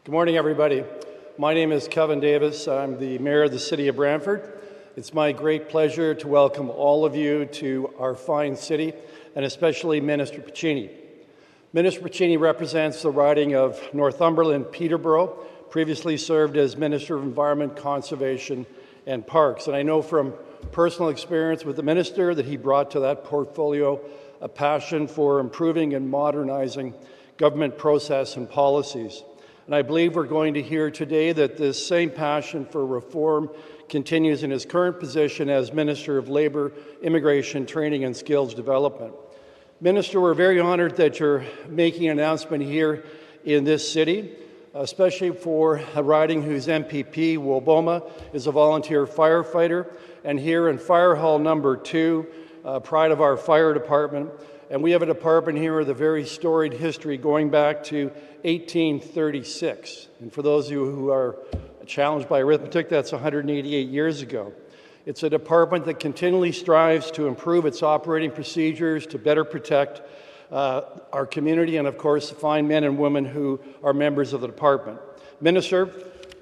Good morning, everybody. My name is Kevin Davis. I'm the Mayor of the City of Brantford. It's my great pleasure to welcome all of you to our fine city, and especially Minister Piccini. Minister Piccini represents the riding of Northumberland-Peterborough, previously served as Minister of Environment, Conservation and Parks. And I know from personal experience with the Minister that he brought to that portfolio a passion for improving and modernizing government process and policies. And I believe we're going to hear today that this same passion for reform continues in his current position as Minister of Labour, Immigration, Training and Skills Development. Minister, we're very honored that you're making an announcement here in this city, especially for a riding whose MPP, Will Boma, is a volunteer firefighter, and here in Fire Hall number 2, pride of our fire department. And we have a department here with a very storied history going back to 1836. And for those of you who are challenged by arithmetic, that's 188 years ago. It's a department that continually strives to improve its operating procedures to better protect our community and, of course, the fine men and women who are members of the department. Minister,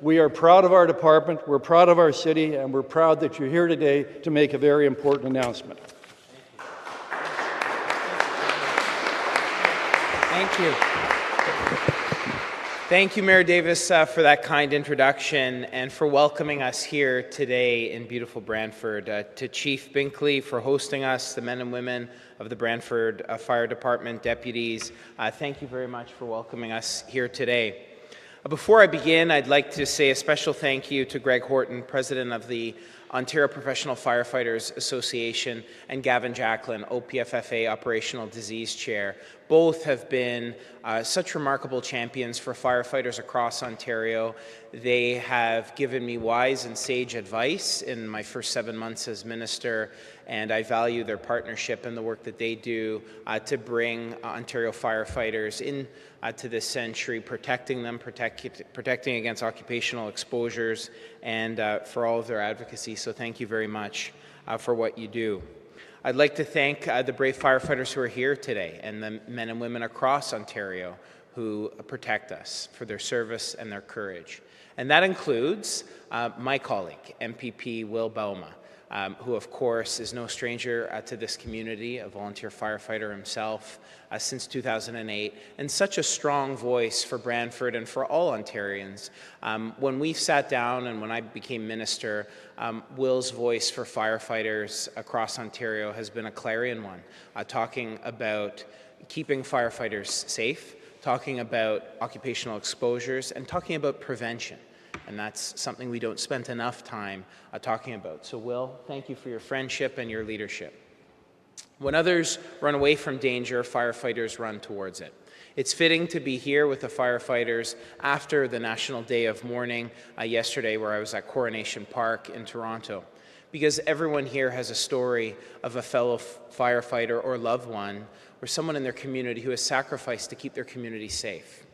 we are proud of our department, we're proud of our city, and we're proud that you're here today to make a very important announcement. Thank you. Thank you, Mayor Davis, for that kind introduction and for welcoming us here today in beautiful Brantford. To Chief Binkley for hosting us, the men and women of the Brantford Fire Department, deputies, thank you very much for welcoming us here today. Before I begin, I'd like to say a special thank you to Greg Horton, President of the Ontario Professional Firefighters Association, and Gavin Jacklin, OPFFA Operational Disease Chair. Both have been such remarkable champions for firefighters across Ontario. They have given me wise and sage advice in my first 7 months as Minister, and I value their partnership and the work that they do to bring Ontario firefighters in to this century, protecting them, protecting against occupational exposures, and for all of their advocacy. So thank you very much for what you do. I'd like to thank the brave firefighters who are here today and the men and women across Ontario who protect us for their service and their courage. And that includes my colleague, MPP Will Boma, who of course is no stranger to this community, a volunteer firefighter himself since 2008, and such a strong voice for Brantford and for all Ontarians. When we sat down and when I became minister, Will's voice for firefighters across Ontario has been a clarion one, talking about keeping firefighters safe, talking about occupational exposures, and talking about prevention. And that's something we don't spend enough time talking about. So Will, thank you for your friendship and your leadership. When others run away from danger, firefighters run towards it. It's fitting to be here with the firefighters after the National Day of Mourning yesterday, where I was at Coronation Park in Toronto, because everyone here has a story of a fellow firefighter or loved one or someone in their community who has sacrificed to keep their community safe.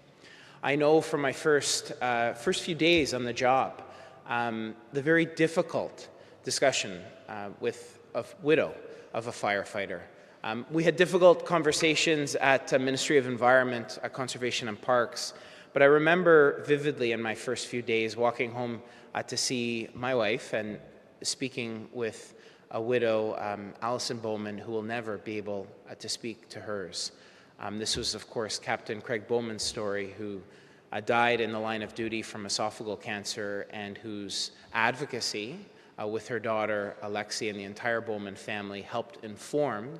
I know from my first few days on the job, the very difficult discussion with a widow of a firefighter. We had difficult conversations at Ministry of Environment, Conservation and Parks, but I remember vividly in my first few days walking home to see my wife and speaking with a widow, Alison Bowman, who will never be able to speak to hers. This was, of course, Captain Craig Bowman's story, who died in the line of duty from esophageal cancer and whose advocacy with her daughter, Alexi, and the entire Bowman family helped inform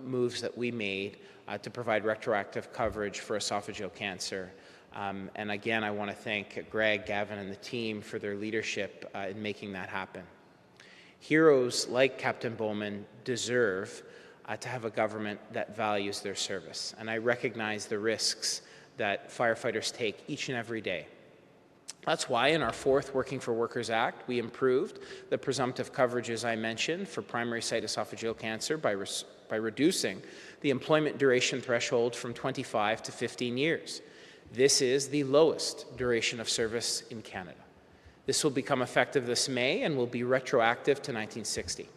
moves that we made to provide retroactive coverage for esophageal cancer. And again, I want to thank Greg, Gavin, and the team for their leadership in making that happen. Heroes like Captain Bowman deserve to have a government that values their service. And I recognize the risks that firefighters take each and every day. That's why in our fourth Working for Workers Act, we improved the presumptive coverages I mentioned for primary site esophageal cancer by reducing the employment duration threshold from 25 to 15 years. This is the lowest duration of service in Canada. This will become effective this May and will be retroactive to 1960.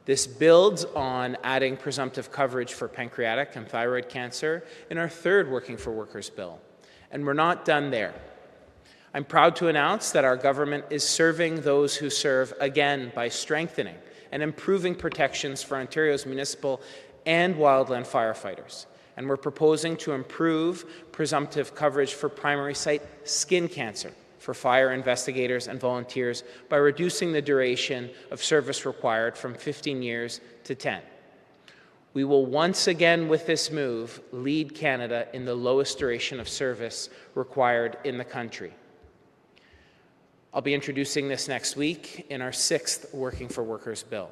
This builds on adding presumptive coverage for pancreatic and thyroid cancer in our third Working for Workers bill. And we're not done there. I'm proud to announce that our government is serving those who serve again by strengthening and improving protections for Ontario's municipal and wildland firefighters. And we're proposing to improve presumptive coverage for primary site skin cancer for fire investigators and volunteers by reducing the duration of service required from 15 years to 10. We will once again, with this move, lead Canada in the lowest duration of service required in the country. I'll be introducing this next week in our 6th Working for Workers bill.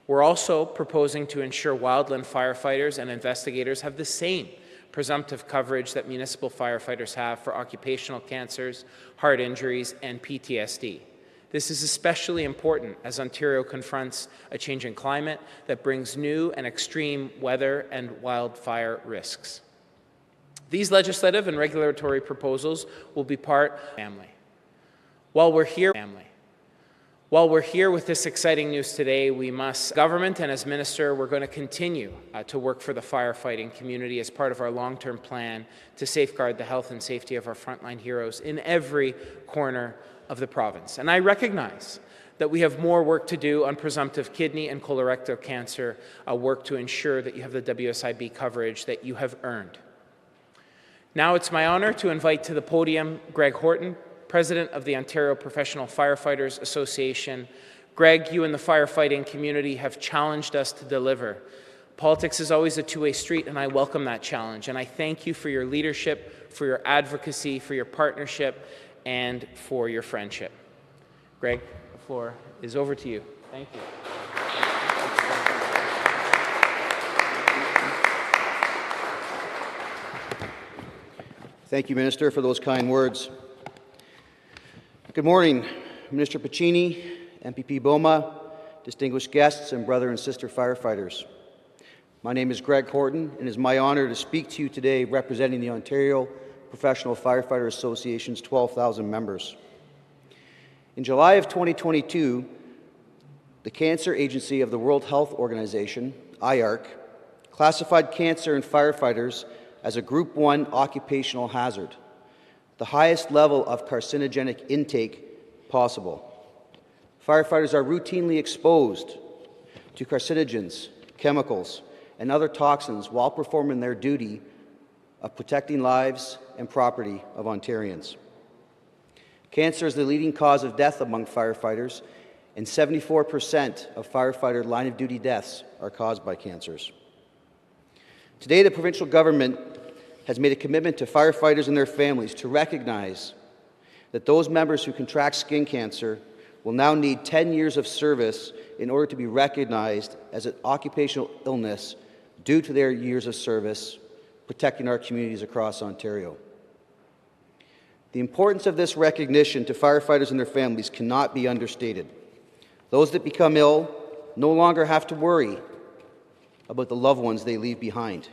We're also proposing to ensure wildland firefighters and investigators have the same presumptive coverage that municipal firefighters have for occupational cancers, heart injuries, and PTSD. This is especially important as Ontario confronts a changing climate that brings new and extreme weather and wildfire risks. These legislative and regulatory proposals will be part of the family. While we're here with this exciting news today, government and as minister, we're going to continue to work for the firefighting community as part of our long-term plan to safeguard the health and safety of our frontline heroes in every corner of the province. And I recognize that we have more work to do on presumptive kidney and colorectal cancer work to ensure that you have the WSIB coverage that you have earned. Now it's my honor to invite to the podium Greg Horton, President of the Ontario Professional Firefighters Association. Greg, you and the firefighting community have challenged us to deliver. Politics is always a two-way street, and I welcome that challenge. And I thank you for your leadership, for your advocacy, for your partnership, and for your friendship. Greg, the floor is over to you. Thank you. Thank you, Minister, for those kind words. Good morning, Minister Piccini, MPP Boma, distinguished guests, and brother and sister firefighters. My name is Greg Horton, and it is my honor to speak to you today representing the Ontario Professional Firefighter Association's 12,000 members. In July of 2022, the Cancer Agency of the World Health Organization, IARC, classified cancer in firefighters as a Group 1 occupational hazard, the highest level of carcinogenic intake possible. Firefighters are routinely exposed to carcinogens, chemicals, and other toxins while performing their duty of protecting lives and property of Ontarians. Cancer is the leading cause of death among firefighters, and 74% of firefighter line-of-duty deaths are caused by cancers. Today, the provincial government has made a commitment to firefighters and their families to recognize that those members who contract skin cancer will now need 10 years of service in order to be recognized as an occupational illness due to their years of service protecting our communities across Ontario. The importance of this recognition to firefighters and their families cannot be understated. Those that become ill no longer have to worry about the loved ones they leave behind.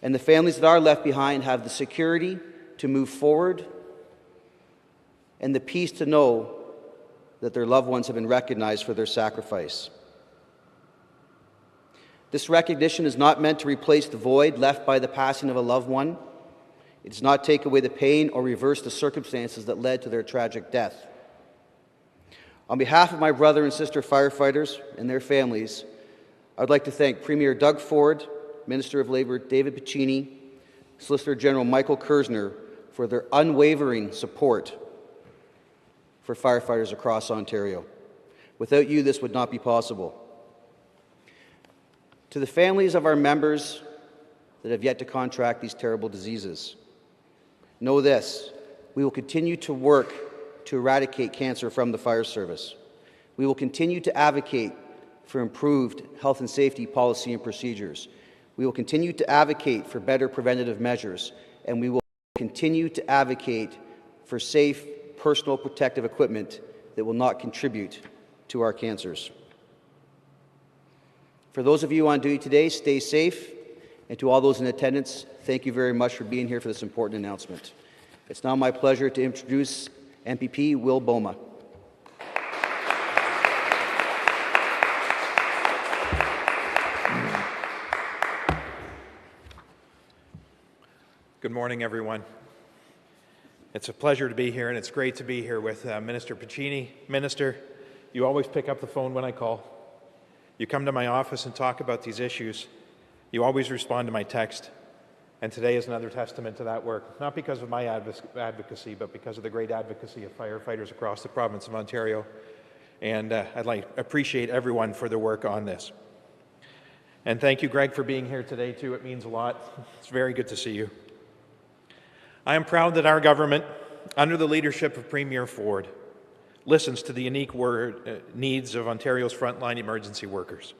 And the families that are left behind have the security to move forward and the peace to know that their loved ones have been recognized for their sacrifice. This recognition is not meant to replace the void left by the passing of a loved one. It does not take away the pain or reverse the circumstances that led to their tragic death. On behalf of my brother and sister firefighters and their families, I would like to thank Premier Doug Ford, Minister of Labour David Piccini, Solicitor General Michael Kersner for their unwavering support for firefighters across Ontario. Without you, this would not be possible. To the families of our members that have yet to contract these terrible diseases, know this: we will continue to work to eradicate cancer from the fire service. We will continue to advocate for improved health and safety policy and procedures. We will continue to advocate for better preventative measures, and we will continue to advocate for safe personal protective equipment that will not contribute to our cancers. For those of you on duty today, stay safe, and to all those in attendance, thank you very much for being here for this important announcement. It's now my pleasure to introduce MPP Will Boma. Good morning, everyone. It's a pleasure to be here, and it's great to be here with Minister Piccini. Minister, you always pick up the phone when I call. You come to my office and talk about these issues. You always respond to my text. And today is another testament to that work, not because of my advocacy, but because of the great advocacy of firefighters across the province of Ontario. And I'd like to appreciate everyone for their work on this. And thank you, Greg, for being here today, too. It means a lot. It's very good to see you. I am proud that our government, under the leadership of Premier Ford, listens to the unique needs of Ontario's frontline emergency workers.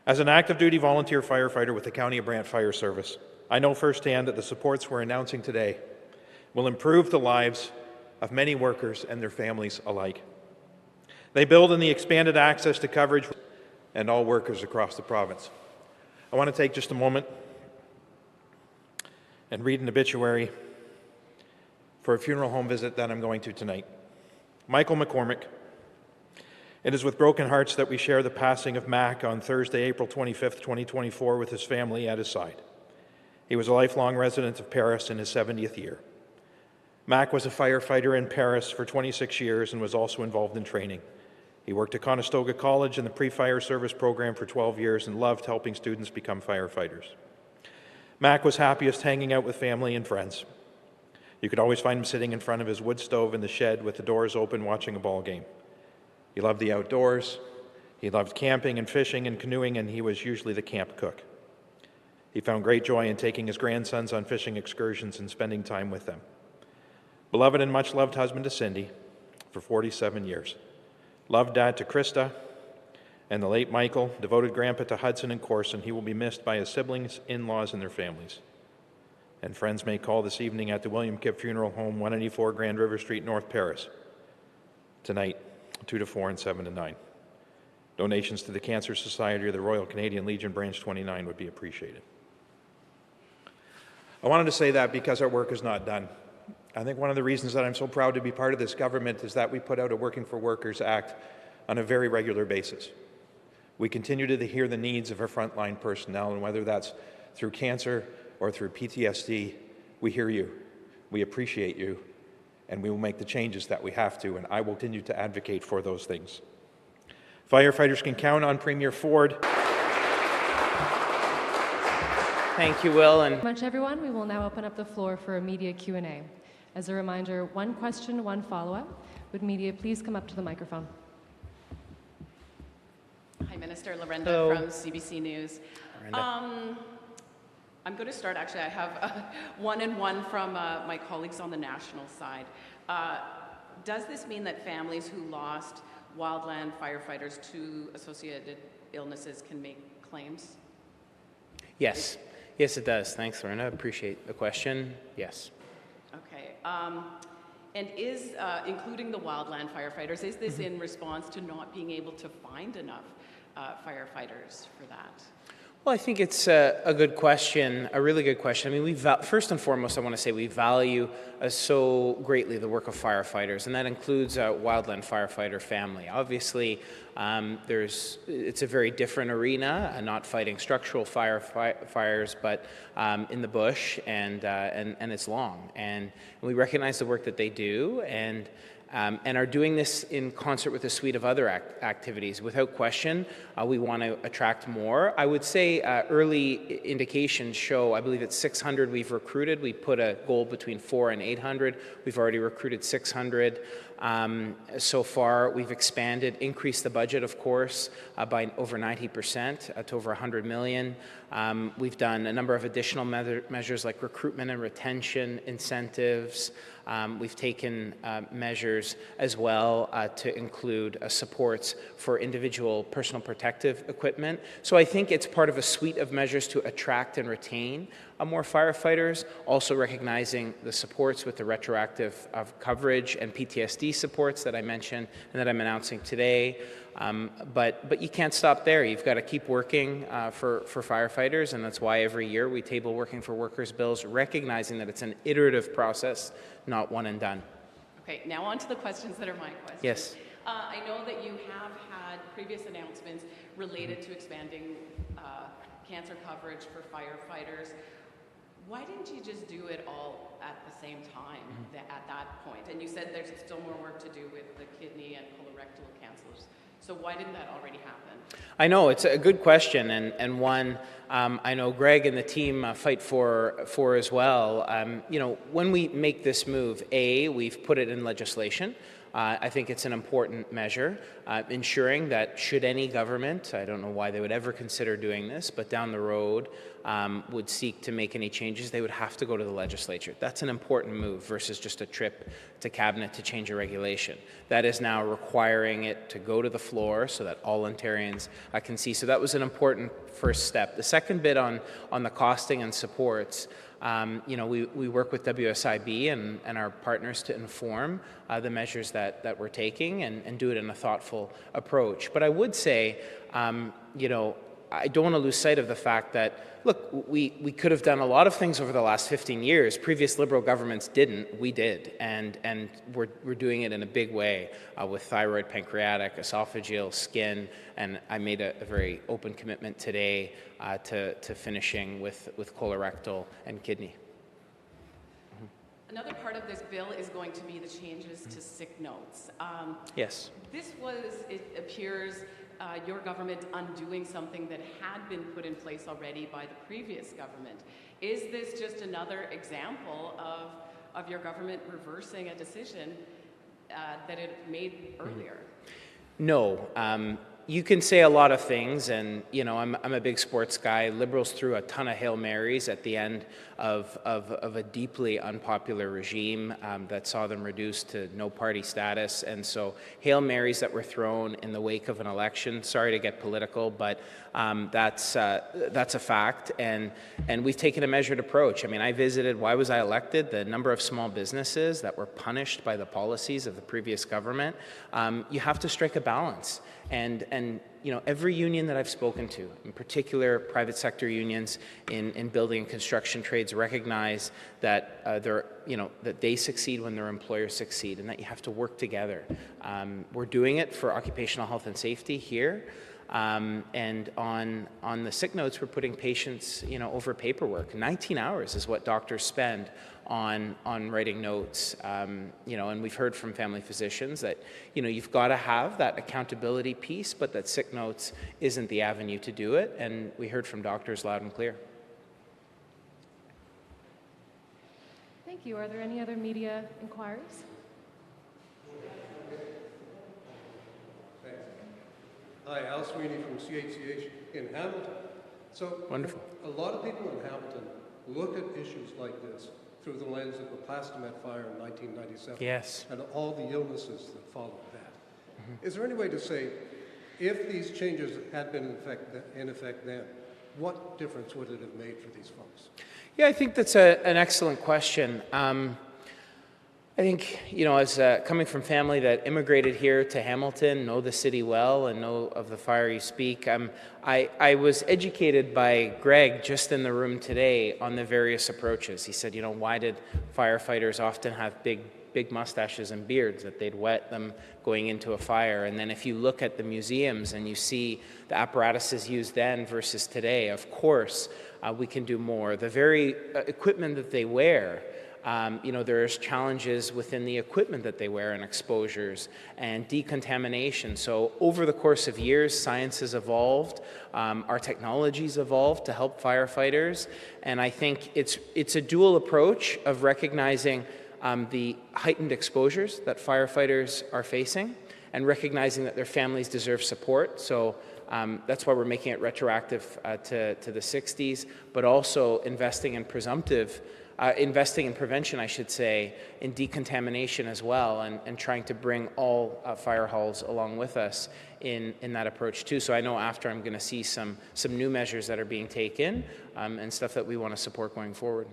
As an active-duty volunteer firefighter with the County of Brant Fire Service, I know firsthand that the supports we're announcing today will improve the lives of many workers and their families alike. They build on the expanded access to coverage and all workers across the province. I want to take just a moment and read an obituary for a funeral home visit that I'm going to tonight. Michael McCormick. It is with broken hearts that we share the passing of Mac on Thursday, April 25th, 2024, with his family at his side. He was a lifelong resident of Paris in his 70th year. Mac was a firefighter in Paris for 26 years and was also involved in training. He worked at Conestoga College in the pre-fire service program for 12 years and loved helping students become firefighters. Mac was happiest hanging out with family and friends. You could always find him sitting in front of his wood stove in the shed with the doors open watching a ball game. He loved the outdoors. He loved camping and fishing and canoeing, and he was usually the camp cook. He found great joy in taking his grandsons on fishing excursions and spending time with them. Beloved and much-loved husband to Cindy for 47 years. Loved dad to Krista and the late Michael, devoted grandpa to Hudson and Corson. He will be missed by his siblings, in-laws, and their families. And friends may call this evening at the William Kipp Funeral Home, 184 Grand River Street, North Paris, tonight, 2 to 4 and 7 to 9. Donations to the Cancer Society or the Royal Canadian Legion Branch 29 would be appreciated. I wanted to say that because our work is not done. I think one of the reasons that I'm so proud to be part of this government is that we put out a Working for Workers Act on a very regular basis. We continue to hear the needs of our frontline personnel, and whether that's through cancer or through PTSD, we hear you, we appreciate you, and we will make the changes that we have to, and I will continue to advocate for those things. Firefighters can count on Premier Ford. Thank you, Will. And Much, everyone. We will now open up the floor for a media Q&A. As a reminder, one question, one follow-up. Would media please come up to the microphone? Hi, Minister. Lorenda from CBC News. I'm going to start, actually, I have one and one from my colleagues on the national side. Does this mean that families who lost wildland firefighters to associated illnesses can make claims? yes. Yes, it does. Thanks, Lorena. Appreciate the question. Yes. Okay. And is, including the wildland firefighters, is this in response to not being able to find enough firefighters for that? Well, I think it's a good question, a really good question. I mean, first and foremost, I want to say we value so greatly the work of firefighters, and that includes a wildland firefighter family. Obviously, it's a very different arena, not fighting structural fires, but in the bush, and it's long. And we recognize the work that they do, and are doing this in concert with a suite of other activities. Without question, we want to attract more. I would say early indications show, I believe it's 600 we've recruited. We put a goal between 400 and 800. We've already recruited 600. So far, we've expanded, increased the budget, of course, by over 90% to over 100 million. We've done a number of additional measures like recruitment and retention incentives. We've taken measures as well to include supports for individual personal protective equipment. So I think it's part of a suite of measures to attract and retain more firefighters, also recognizing the supports with the retroactive coverage and PTSD supports that I mentioned and that I'm announcing today. But you can't stop there. You've got to keep working for firefighters, and that's why every year we table Working for Workers bills, recognizing that it's an iterative process, not one and done. Okay, now on to the questions that are my questions. Yes. I know that you have had previous announcements related to expanding cancer coverage for firefighters. why didn't you just do it all at the same time at that point? And you said there's still more work to do with the kidney and colorectal cancers. So why didn't that already happen? I know, it's a good question, and one I know Greg and the team fight for as well. You know, when we make this move, we've put it in legislation. I think it's an important measure, ensuring that should any government, I don't know why they would ever consider doing this, but down the road would seek to make any changes, they would have to go to the legislature. That's an important move versus just a trip to cabinet to change a regulation. That is now requiring it to go to the floor so that all Ontarians can see. So that was an important first step. The second bit on the costing and supports, you know, we work with WSIB and our partners to inform the measures that we're taking and do it in a thoughtful approach. But I would say, you know, I don't want to lose sight of the fact that, look, we could have done a lot of things over the last 15 years. Previous Liberal governments didn't. We did. And we're doing it in a big way with thyroid, pancreatic, esophageal, skin. And I made a very open commitment today to finishing with colorectal and kidney. Another part of this bill is going to be the changes to sick notes. Yes. This was, it appears, your government undoing something that had been put in place already by the previous government. Is this just another example of your government reversing a decision that it made earlier? No. You can say a lot of things, and you know, I'm a big sports guy. Liberals threw a ton of Hail Marys at the end of a deeply unpopular regime that saw them reduced to no party status, and so Hail Marys that were thrown in the wake of an election. Sorry to get political, but that's a fact, and we've taken a measured approach. I mean, I visited. Why was I elected? The number of small businesses that were punished by the policies of the previous government. You have to strike a balance. And you know, every union that I've spoken to, in particular private sector unions in building and construction trades, recognize that that they succeed when their employers succeed, and that you have to work together. We're doing it for occupational health and safety here. And on the sick notes, we're putting patients, you know, over paperwork. 19 hours is what doctors spend on writing notes, you know, and we've heard from family physicians that, you know, you've got to have that accountability piece, but that sick notes isn't the avenue to do it, and we heard from doctors loud and clear. Thank you. Are there any other media inquiries? Hi, Al Sweeney from CHCH in Hamilton. So, Wonderful. A lot of people in Hamilton look at issues like this through the lens of the Plastomet fire in 1997. Yes. And all the illnesses that followed that. Mm-hmm. Is there any way to say, if these changes had been in effect then, what difference would it have made for these folks? Yeah, I think that's an excellent question. I think, you know, as coming from family that immigrated here to Hamilton, know the city well and know of the fire you speak, I was educated by Greg just in the room today on the various approaches. He said, you know, why did firefighters often have big mustaches and beards, that they'd wet them going into a fire? And then if you look at the museums and you see the apparatuses used then versus today, of course, we can do more. The very equipment that they wear, you know, there's challenges within the equipment that they wear and exposures and decontamination. So over the course of years, science has evolved, our technologies evolved to help firefighters, and I think it's a dual approach of recognizing the heightened exposures that firefighters are facing and recognizing that their families deserve support. So that's why we're making it retroactive to the 60s, but also investing in prevention, I should say, in decontamination as well, and trying to bring all fire halls along with us in that approach too. So I know after I'm going to see some new measures that are being taken and stuff that we want to support going forward.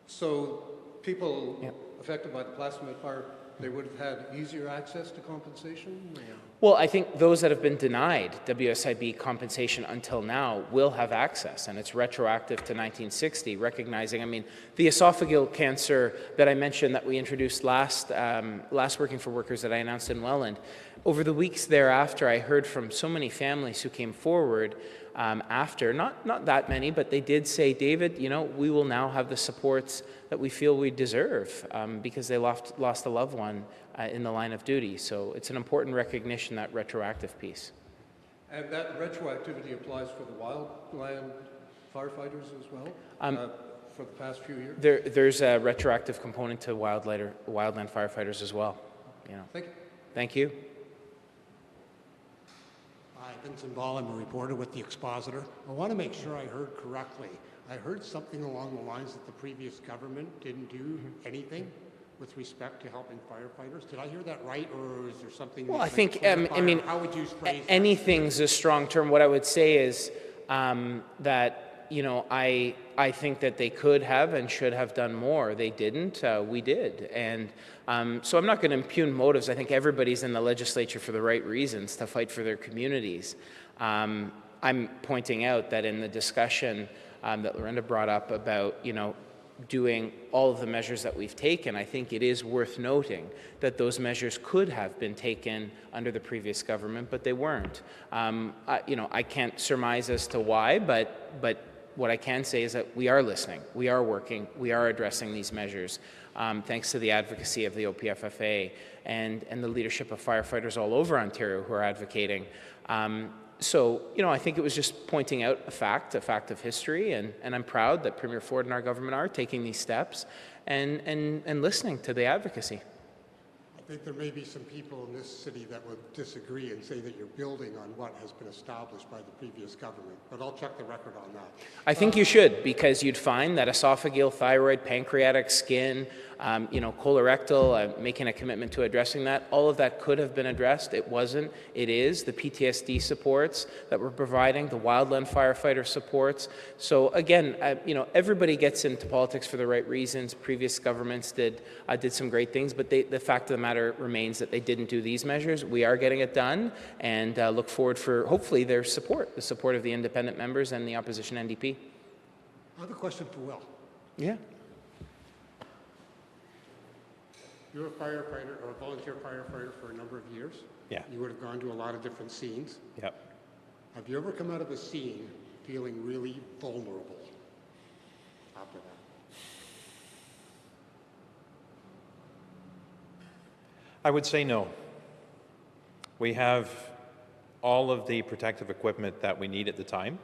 So people affected by the Plastomet fire, they would have had easier access to compensation? Well, I think those that have been denied WSIB compensation until now will have access, and it's retroactive to 1960, recognizing, I mean, the esophageal cancer that I mentioned that we introduced last Working for Workers that I announced in Welland, over the weeks thereafter, I heard from so many families who came forward after. Not that many, but they did say, David, you know, we will now have the supports that we feel we deserve because they lost a loved one in the line of duty. So it's an important recognition, that retroactive piece. And that retroactivity applies for the wildland firefighters as well, for the past few years? There's a retroactive component to wildland firefighters as well. You know. Thank you. Thank you. Hi, Vincent Ball. I'm a reporter with the Expositor. I want to make sure I heard correctly. I heard something along the lines that the previous government didn't do anything with respect to helping firefighters. Did I hear that right, or is there something? Well, I think, I mean, how would you phrase anything's a strong term. What I would say is that, you know, I think that they could have and should have done more. They didn't. We did. And so I'm not going to impugn motives. I think everybody's in the legislature for the right reasons, to fight for their communities. I'm pointing out that in the discussion that Lorenda brought up about, you know, doing all of the measures that we've taken, I think it is worth noting that those measures could have been taken under the previous government, but they weren't. You know, I can't surmise as to why, but what I can say is that we are listening, we are working, we are addressing these measures, thanks to the advocacy of the OPFFA and the leadership of firefighters all over Ontario who are advocating. So, you know, I think it was just pointing out a fact of history, and I'm proud that Premier Ford and our government are taking these steps and listening to the advocacy. I think there may be some people in this city that would disagree and say that you're building on what has been established by the previous government, but I'll check the record on that. I think you should, because you'd find that esophageal, thyroid, pancreatic, skin, you know, colorectal, making a commitment to addressing that, all of that could have been addressed. It wasn't. It is. The PTSD supports that we're providing, the wildland firefighter supports. So again, you know, everybody gets into politics for the right reasons. Previous governments did some great things, but the fact of the matter remains that they didn't do these measures. We are getting it done, and look forward for hopefully their support, the support of the independent members and the opposition NDP. I have a question for Will. Yeah. You're a firefighter or a volunteer firefighter for a number of years. Yeah. You would have gone to a lot of different scenes. Yep. Have you ever come out of a scene feeling really vulnerable after that? I would say no. We have all of the protective equipment that we need at the time,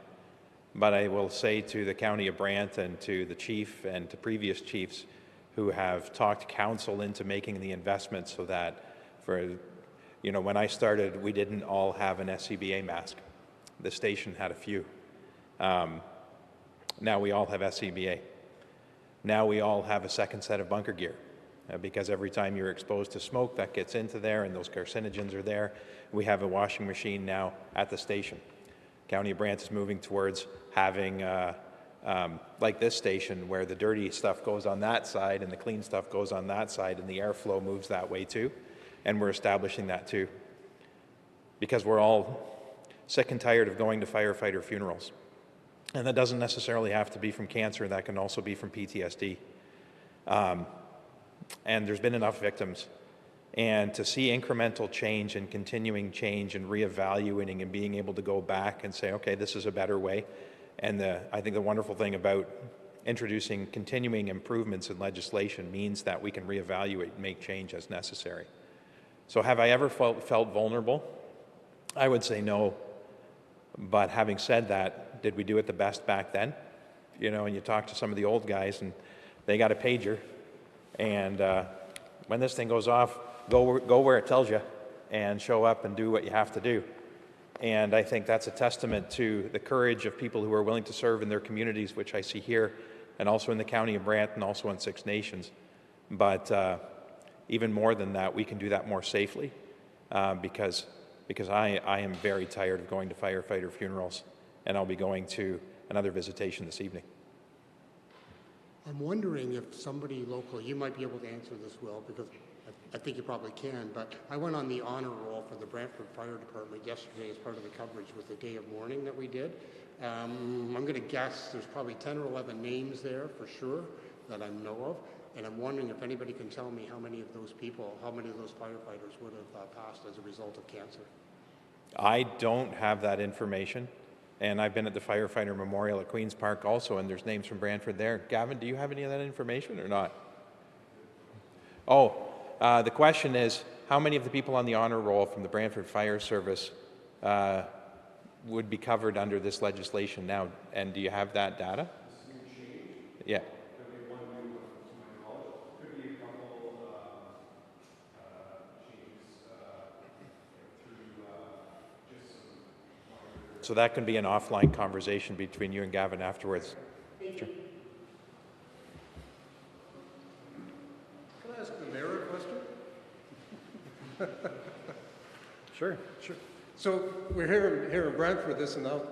but I will say to the County of Brant and to the chief and to previous chiefs who have talked council into making the investment so that for, you know, when I started, we didn't all have an SCBA mask. The station had a few. Now we all have SCBA. Now we all have a second set of bunker gear because every time you're exposed to smoke, that gets into there and those carcinogens are there. We have a washing machine now at the station. County of Brant is moving towards having like this station where the dirty stuff goes on that side and the clean stuff goes on that side and the airflow moves that way too. And we're establishing that too. Because we're all sick and tired of going to firefighter funerals. And that doesn't necessarily have to be from cancer, that can also be from PTSD. And there's been enough victims. And to see incremental change and continuing change and reevaluating and being able to go back and say, okay, this is a better way. And I think the wonderful thing about introducing continuing improvements in legislation means that we can reevaluate and make change as necessary. So have I ever felt vulnerable? I would say no. But having said that, did we do it the best back then? You know, and you talk to some of the old guys and they got a pager. And when this thing goes off, go where it tells you and show up and do what you have to do. And I think that's a testament to the courage of people who are willing to serve in their communities, which I see here, and also in the County of Brant and also in Six Nations. But even more than that, we can do that more safely because I am very tired of going to firefighter funerals, and I'll be going to another visitation this evening. I'm wondering if somebody local, you might be able to answer this, Will, because I think you probably can, but I went on the honor roll for the Brantford Fire Department yesterday as part of the coverage with the day of mourning that we did. I'm going to guess there's probably 10 or 11 names there for sure that I know of, and I'm wondering if anybody can tell me how many of those people, how many of those firefighters would have passed as a result of cancer. I don't have that information. And I've been at the Firefighter Memorial at Queen's Park also, and there's names from Brantford there. Gavin, do you have any of that information or not? Oh, the question is, how many of the people on the honor roll from the Brantford Fire Service would be covered under this legislation now? And do you have that data? Yeah. So that can be an offline conversation between you and Gavin afterwards. Sure. Can I ask the mayor a question? Sure. So we're here in Brantford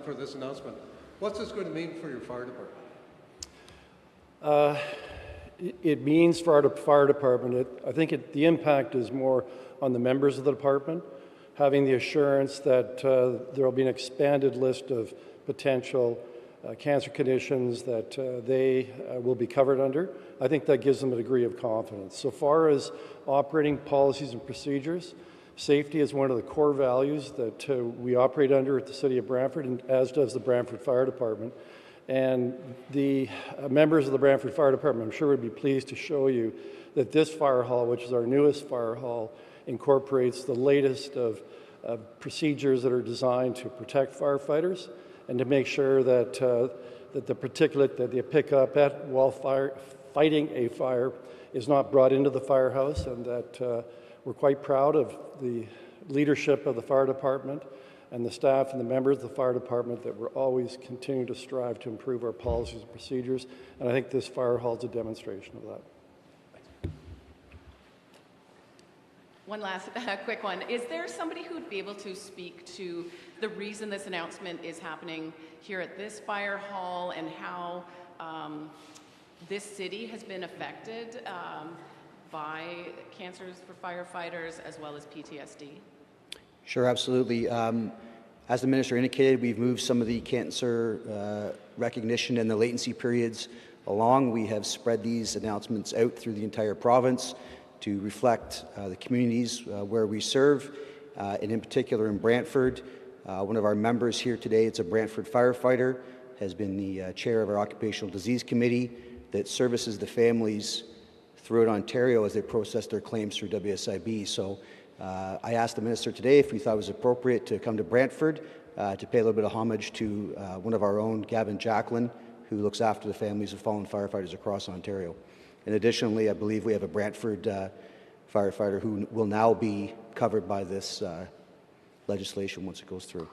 for this announcement. What's this going to mean for your fire department? It means for our fire department, I think the impact is more on the members of the department, having the assurance that there will be an expanded list of potential cancer conditions that they will be covered under. I think that gives them a degree of confidence. So far as operating policies and procedures, safety is one of the core values that we operate under at the City of Brantford, and as does the Brantford Fire Department. And the members of the Brantford Fire Department, I'm sure, would be pleased to show you that this fire hall, which is our newest fire hall, incorporates the latest of procedures that are designed to protect firefighters and to make sure that that the particulate that they pick up while fighting a fire is not brought into the firehouse, and that we're quite proud of the leadership of the fire department and the staff and the members of the fire department that we're always continuing to strive to improve our policies and procedures, and I think this fire hall is a demonstration of that. One last quick one. Is there somebody who would be able to speak to the reason this announcement is happening here at this fire hall and how this city has been affected by cancers for firefighters as well as PTSD? Sure, absolutely. As the Minister indicated, we've moved some of the cancer recognition and the latency periods along. We have spread these announcements out through the entire province to reflect the communities where we serve, and in particular in Brantford. One of our members here today, it's a Brantford firefighter, has been the chair of our Occupational Disease Committee that services the families throughout Ontario as they process their claims through WSIB. So I asked the Minister today if we thought it was appropriate to come to Brantford to pay a little bit of homage to one of our own, Gavin Jacklin, who looks after the families of fallen firefighters across Ontario. And additionally, I believe we have a Brantford firefighter who will now be covered by this legislation once it goes through.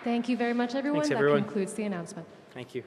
Thank you very much, everyone. Thanks, everyone. That concludes the announcement. Thank you.